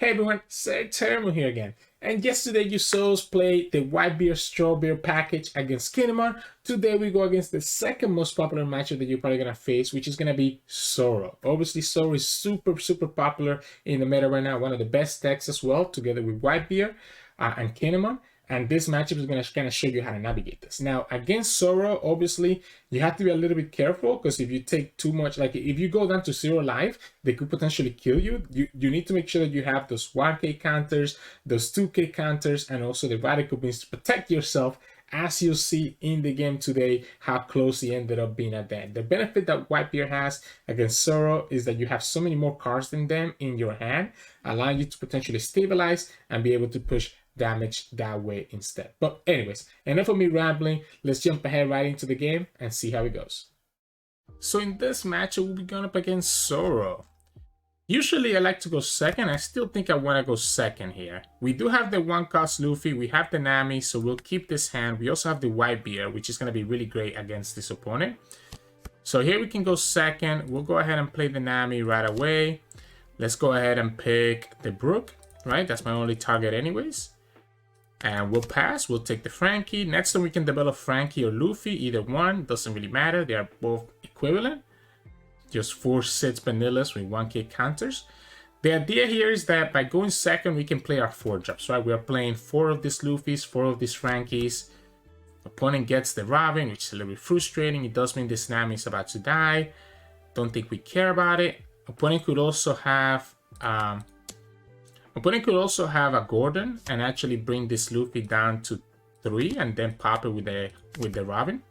Hey everyone, Sirturmund here again. And yesterday you saw us play the Whitebeard Strawberry package against Kingdew. Today we go against the second most popular matchup that you're probably going to face, which is going to be Zoro. Obviously Zoro is super popular in the meta right now. One of the best decks as well, together with Whitebeard and Kingdew. And this matchup is going to kind of show you how to navigate this. Now, against Zoro, obviously, you have to be a little bit careful because if you take too much, like if you go down to 0 life, they could potentially kill you. You need to make sure that you have those 1k counters, those 2k counters, and also the radical beams to protect yourself, as you'll see in the game today, how close he ended up being at the end. The benefit that Whitebeard has against Zoro is that you have so many more cards than them in your hand, allowing you to potentially stabilize and be able to push damage that way instead. But anyways, enough of me rambling. Let's jump ahead right into the game and see how it goes. So in this matchup, we'll be going up against Zoro. Usually I like to go second. I still think I want to go second here. We do have the 1-cost Luffy, we have the Nami, so we'll keep this hand. We also have the Whitebeard, which is going to be really great against this opponent. So here we can go second. We'll go ahead and play the Nami right away. Let's go ahead and pick the Brook, right? That's my only target anyways. And we'll pass. We'll take the Franky. Next time we can develop Franky or Luffy. Either one. Doesn't really matter. They are both equivalent. Just 4 sets vanillas with 1k counters. The idea here is that by going second, we can play our 4 drops, right? We are playing 4 of these Luffys, 4 of these Frankies. Opponent gets the Robin, which is a little bit frustrating. It does mean this Nami is about to die. Don't think we care about it. Opponent could also have... Opponent could also have a Gordon and actually bring this Luffy down to 3 and then pop it with the Robin.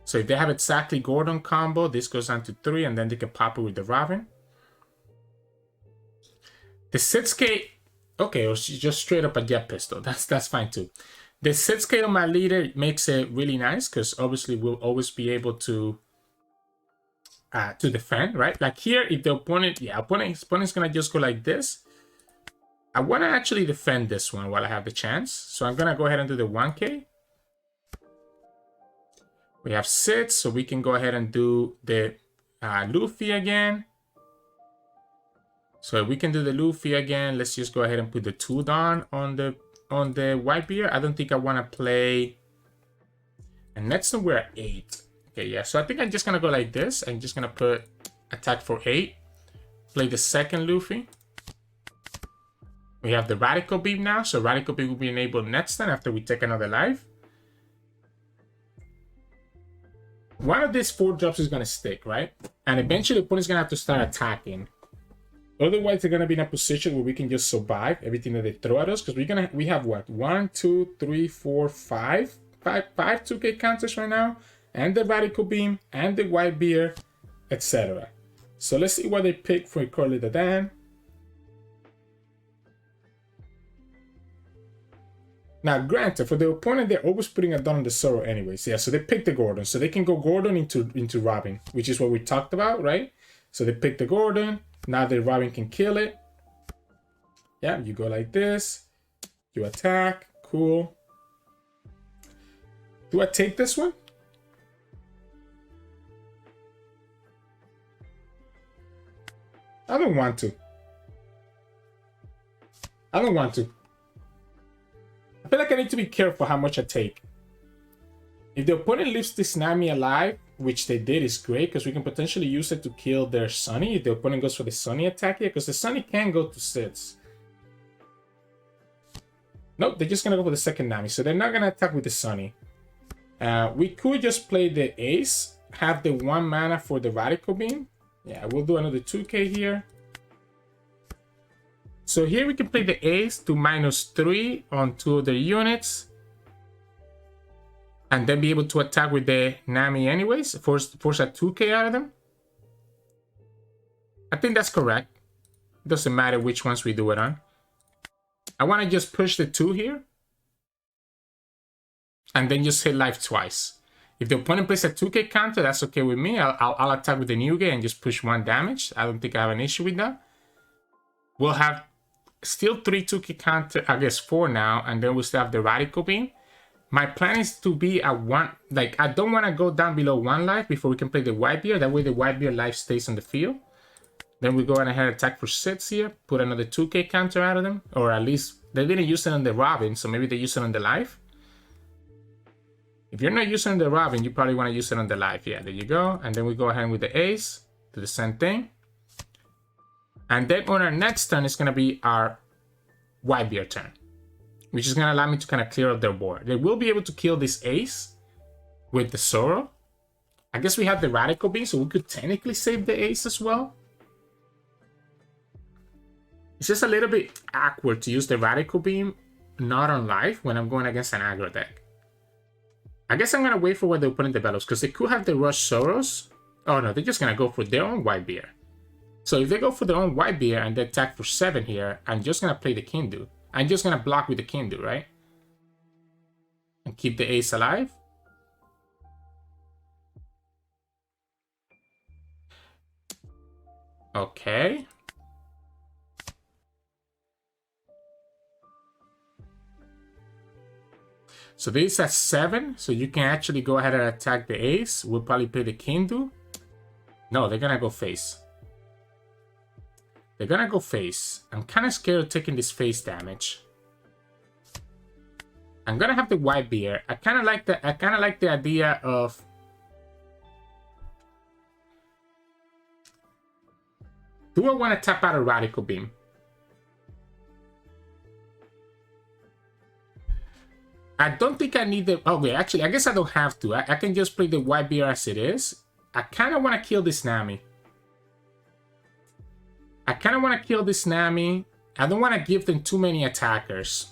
So if they have exactly Gordon combo, this goes down to 3 and then they can pop it with the Robin. The Setsuke, okay, or just straight up a jet pistol. That's fine too. The Setsuke on my leader makes it really nice because obviously we'll always be able to defend, right? Like here, if the opponent, opponent's gonna just go like this. I want to actually defend this one while I have the chance. So I'm going to go ahead and do the 1k. We have 6, so we can go ahead and do the Luffy again. So we can do the Luffy again. Let's just go ahead and put the 2 down on the Whitebeard. I don't think I want to play. And next time we're at 8. Okay, yeah. So I think I'm just going to go like this. I'm just going to put attack for 8. Play the second Luffy. We have the Radical Beam now, so Radical Beam will be enabled next time after we take another life. One of these 4 drops is going to stick, right? And eventually the opponent's going to have to start attacking. Otherwise, they're going to be in a position where we can just survive everything that they throw at us. Because we have what? 1, 2, 3, 4, 5 2k counters right now. And the Radical Beam, and the Whitebeard, etc. So let's see what they pick for Curly the Dan. Now, granted, for the opponent, they're always putting a down on the Zoro anyways. Yeah, so they pick the Gordon. So they can go Gordon into Robin, which is what we talked about, right? So they pick the Gordon. Now the Robin can kill it. Yeah, you go like this. You attack. Cool. Do I take this one? I don't want to. I don't want to. I feel like I need to be careful how much I take. If the opponent leaves this Nami alive, which they did, is great because we can potentially use it to kill their Sunny if the opponent goes for the Sunny attack here, because the Sunny can go to 6. Nope, they're just going to go for the second Nami, so they're not going to attack with the Sunny. We could just play the Ace, have the 1 mana for the Radical Beam. Yeah, we'll do another 2k here. So here we can play the Ace to -3 on 2 of their units. And then be able to attack with the Nami anyways. Force a 2k out of them. I think that's correct. It doesn't matter which ones we do it on. I want to just push the 2 here. And then just hit life twice. If the opponent plays a 2k counter, that's okay with me. I'll attack with the Newgate and just push 1 damage. I don't think I have an issue with that. We'll have still 3 2k counter, I guess 4 now, and then we'll still have the Radical Beam. My plan is to be at 1, like I don't want to go down below 1 life before we can play the Whitebeard. That way the Whitebeard life stays on the field. Then we go ahead and attack for 6 here. Put another 2k counter out of them. Or at least they didn't use it on the Robin, so maybe they use it on the life. If you're not using the Robin, you probably want to use it on the life. Yeah, there you go. And then we go ahead with the ace. Do the same thing. And then on our next turn, it's going to be our Whitebeard turn, which is going to allow me to kind of clear up their board. They will be able to kill this ace with the Zoro. I guess we have the Radical Beam, so we could technically save the ace as well. It's just a little bit awkward to use the Radical Beam not on life when I'm going against an aggro deck. I guess I'm going to wait for what the opponent develops, because they could have the Rush Zoros. Oh no, they're just going to go for their own Whitebeard. So if they go for their own Whitebeard and they attack for 7 here, I'm just going to play the Kingdew. I'm just going to block with the Kingdew, right? And keep the ace alive. Okay. So this is at 7, so you can actually go ahead and attack the ace. We'll probably play the Kingdew. No, they're gonna go face. They're gonna go face. I'm kind of scared of taking this face damage. I'm gonna have the Whitebeard. I kind of like the idea of do I want to tap out a Radical Beam? I don't think I need the... Okay, actually, I guess I don't have to. I can just play the Whitebeard as it is. I kind of want to kill this Nami. I don't want to give them too many attackers.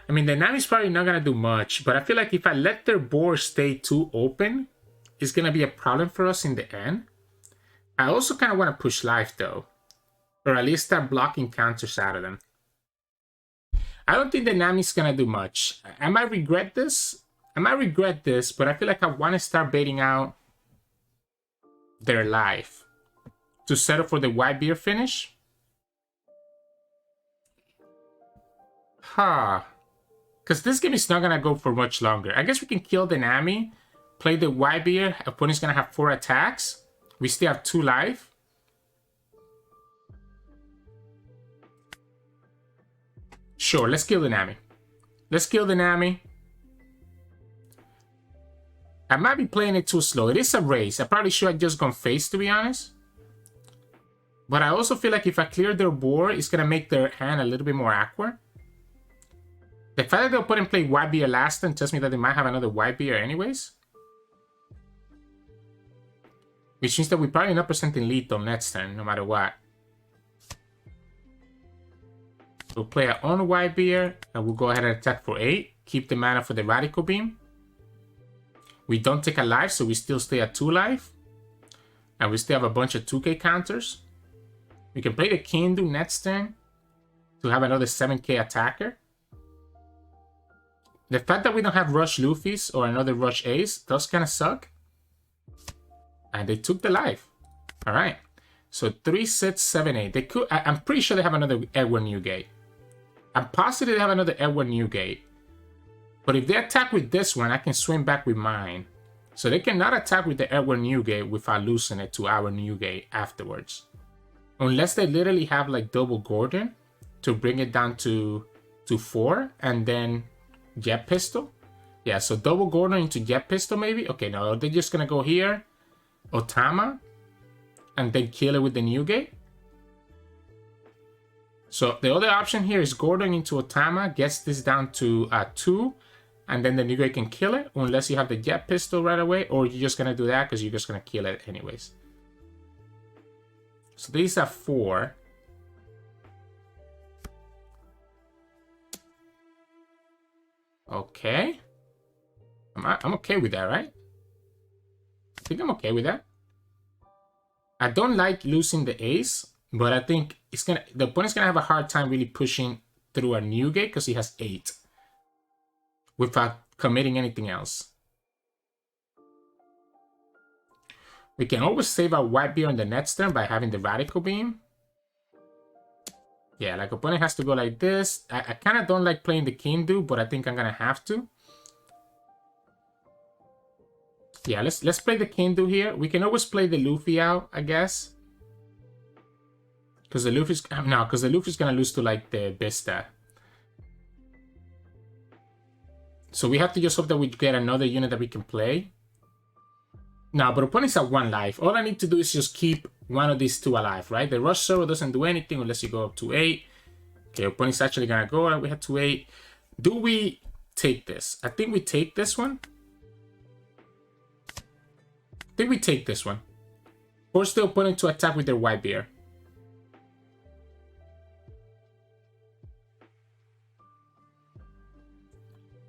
I mean, the Nami's probably not going to do much, but I feel like if I let their board stay too open, it's going to be a problem for us in the end. I also kind of want to push life, though. Or at least start blocking counters out of them. I don't think the Nami's gonna do much. I might regret this. But I feel like I want to start baiting out their life to settle for the Whitebeard finish. Because this game is not gonna go for much longer. I guess we can kill the Nami, play the Whitebeard. Opponent's gonna have 4 attacks. We still have 2 life. Sure, let's kill the Nami. I might be playing it too slow. It is a race. I probably should have just gone face, to be honest. But I also feel like if I clear their board, it's going to make their hand a little bit more awkward. The fact that the opponent played Whitebeard last turn tells me that they might have another Whitebeard anyways. Which means that we're probably not presenting lethal next turn, no matter what. We'll play our own Whitebeard, and we'll go ahead and attack for 8. Keep the mana for the Radical Beam. We don't take a life, so we still stay at 2 life. And we still have a bunch of 2k counters. We can play the Kingdew next turn to have another 7k attacker. The fact that we don't have Rush Luffy's or another Rush Ace does kind of suck. And they took the life. Alright. So 3, 6, 7, 8. They could. I'm pretty sure they have another Edward Newgate. I'm positive they have another Edward Newgate. But if they attack with this one, I can swing back with mine. So they cannot attack with the Edward Newgate without losing it to our Newgate afterwards. Unless they literally have like double Gordon to bring it down to 4 and then Jet Pistol. Yeah, so double Gordon into Jet Pistol maybe. Okay, no, they're just gonna go here. Otama. And then kill it with the Newgate. So the other option here is Gordon into Otama, gets this down to 2, and then the Newgate can kill it, unless you have the Jet Pistol right away, or you're just going to do that because you're just going to kill it anyways. So these are 4. Okay. I'm okay with that, right? I think I'm okay with that. I don't like losing the ace, but I think the opponent's gonna have a hard time really pushing through a Newgate because he has 8 without committing anything else. We can always save our Whitebeard on the next turn by having the Radical Beam. Yeah, like opponent has to go like this. I kind of don't like playing the Kingdew, but I think I'm gonna have to. Yeah, let's play the Kingdew here. We can always play the Luffy out, I guess. Because the Luffy's... No, because the Luffy's going to lose to, like, the Vista. So we have to just hope that we get another unit that we can play. No, but opponent's at 1 life. All I need to do is just keep one of these 2 alive, right? The Rush Zoro doesn't do anything unless you go up to 8. Okay, opponent's actually going to go, and we have to 8. Do we take this? I think we take this one. I think we take this one. Force the opponent to attack with their Whitebeard.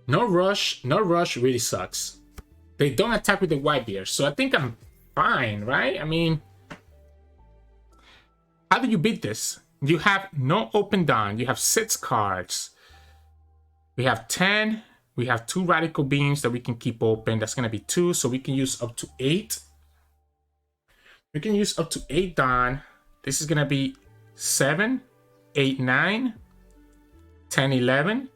No rush really sucks. They don't attack with the Whitebeard, so I think I'm fine, right? I mean, how do you beat this? You have no open dawn. You have 6 cards. We have 10. We have 2 radical beams that we can keep open. That's gonna be 2, so we can use up to 8. We can use up to 8 dawn. This is gonna be 7, 8, 9, 10, 11.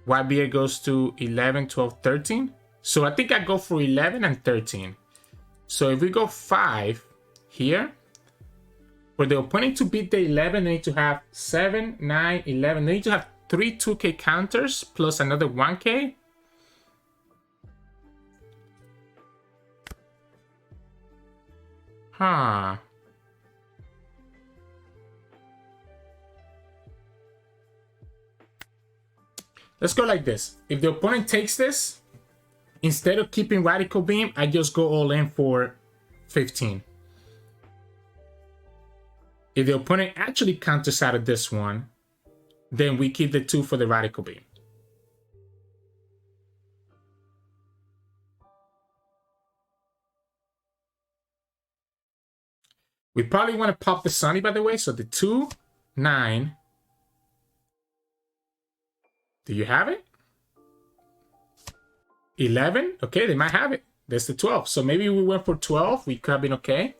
Whitebeard goes to 11, 12, 13. So I think I go for 11 and 13. So if we go 5 here, for the opponent to beat the 11, they need to have 7, 9, 11. They need to have 3 2k counters plus another 1k. Huh. Let's go like this. If the opponent takes this, instead of keeping Radical Beam, I just go all in for 15. If the opponent actually counters out of this one, then we keep the 2 for the Radical Beam. We probably want to pop the Sunny, by the way. So the 2, 9. Do you have it? 11? Okay, they might have it. There's the 12. So maybe we went for 12. We could have been okay.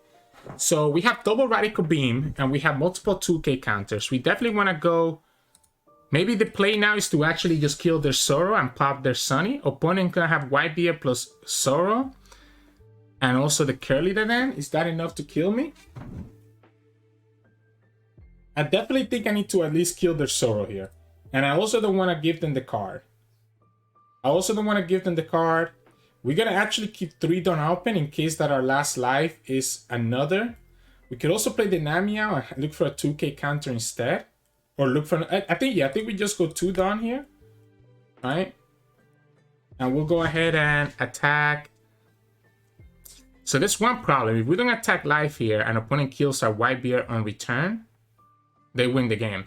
So we have double Radical Beam and we have multiple 2k counters. We definitely want to go... Maybe the play now is to actually just kill their Zoro and pop their Sunny. Opponent gonna have Whitebeard plus Zoro. And also the Curly then. Is that enough to kill me? I definitely think I need to at least kill their Zoro here. And I also don't want to give them the card. We're going to actually keep 3 done open in case that our last life is another. We could also play the Nami out and look for a 2k counter instead. Or look for... I think we just go 2 down here. Right? And we'll go ahead and attack. So there's one problem. If we don't attack life here and opponent kills our Whitebeard on return, they win the game.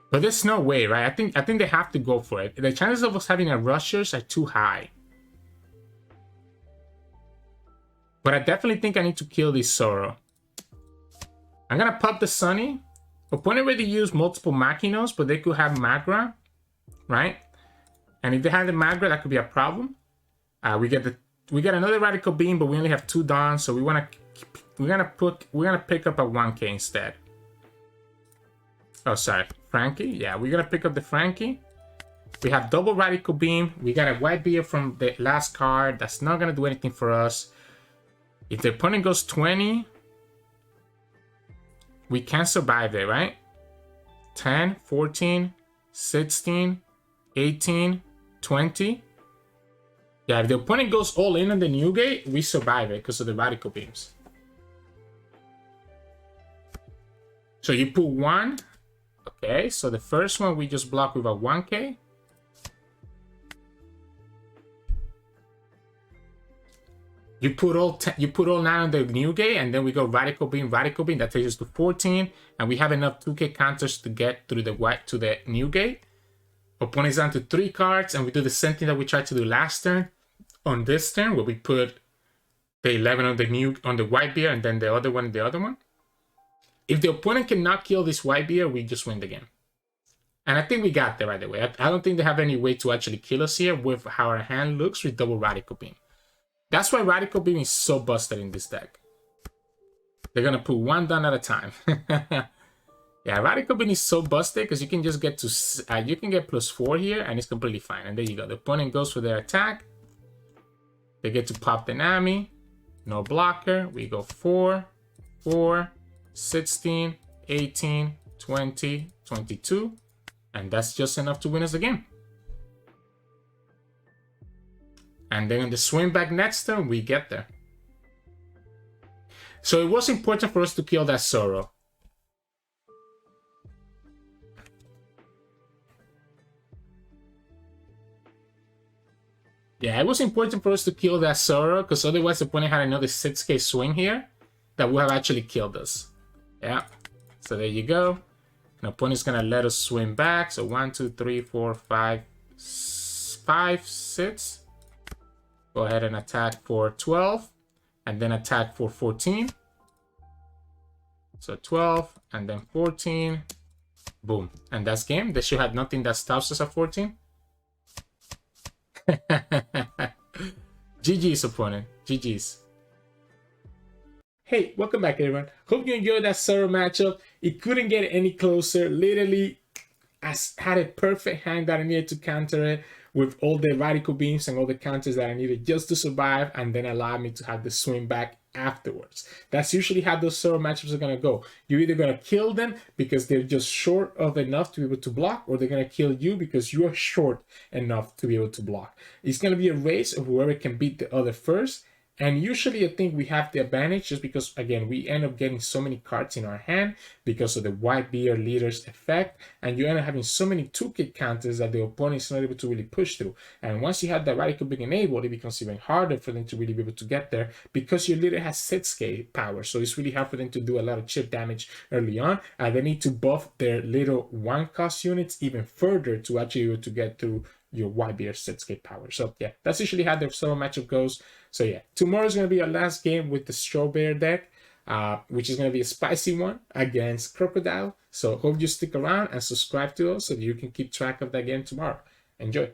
But there's no way, right? I think they have to go for it. The chances of us having a Rushers are too high. But I definitely think I need to kill this Zoro. I'm gonna pop the Sunny. Opponent already used multiple Makinos, but they could have Magra, right? And if they have the Magra, that could be a problem. We get another Radical Beam, but we only have 2 Dawns, so we're gonna pick up a 1k instead. Oh, sorry, Franky. Yeah, we're gonna pick up the Franky. We have double Radical Beam. We got a Whitebeard from the last card. That's not gonna do anything for us. If the opponent goes 20, we can survive it, right? 10, 14, 16, 18, 20. Yeah, if the opponent goes all in on the Newgate, we survive it because of the Radical Beams. So you put 1. Okay, so the first one we just block with a 1k. You put all 9 on the Newgate, and then we go Radical Beam. That takes us to 14, and we have enough 2k counters to get through the Newgate. Opponent's down to 3 cards, and we do the same thing that we tried to do last turn. On this turn, where we put the 11 on the Whitebeard, and then the other one. If the opponent cannot kill this Whitebeard, we just win the game. And I think we got there right away. I don't think they have any way to actually kill us here with how our hand looks with double Radical Beam. That's why Radical Beam is so busted in this deck. They're going to put 1 down at a time. Yeah, Radical Beam is so busted because you can just get to... you can get +4 here and it's completely fine. And there you go. The opponent goes for their attack. They get to pop the Nami. No blocker. We go 4, 4, 16, 18, 20, 22, and that's just enough to win us the game. And then in the swing back next turn, we get there. So it was important for us to kill that Zoro. Yeah, it was important for us to kill that Zoro, because otherwise the opponent had another 6k swing here that would have actually killed us. Yeah, so there you go. The opponent's gonna let us swing back. So 1, 2, 3, 4, 5, 6. Go ahead and attack for 12, and then attack for 14. So 12, and then 14. Boom. And that's game. They should have nothing that stops us at 14. GG's, opponent. GG's. Hey, welcome back, everyone. Hope you enjoyed that Zoro matchup. It couldn't get any closer. Literally, I had a perfect hand that I needed to counter it with all the radical beams and all the counters that I needed just to survive, and then allow me to have the swing back afterwards. That's usually how those Zoro matchups are going to go. You're either going to kill them because they're just short of enough to be able to block, or they're going to kill you because you are short enough to be able to block. It's going to be a race of whoever can beat the other first. And usually I think we have the advantage just because, again, we end up getting so many cards in our hand because of the Whitebeard leader's effect. And you end up having so many 2k counters that the opponent is not able to really push through. And once you have the radical being enabled, it becomes even harder for them to really be able to get there because your leader has 6k power. So it's really hard for them to do a lot of chip damage early on. And they need to buff their little 1-cost units even further to actually be able to get through your Whitebeard 6k power. So yeah, that's usually how the Zoro matchup goes. So yeah, tomorrow is going to be our last game with the Strawberry deck, which is going to be a spicy one against Crocodile. So hope you stick around and subscribe to us so that you can keep track of that game tomorrow. Enjoy.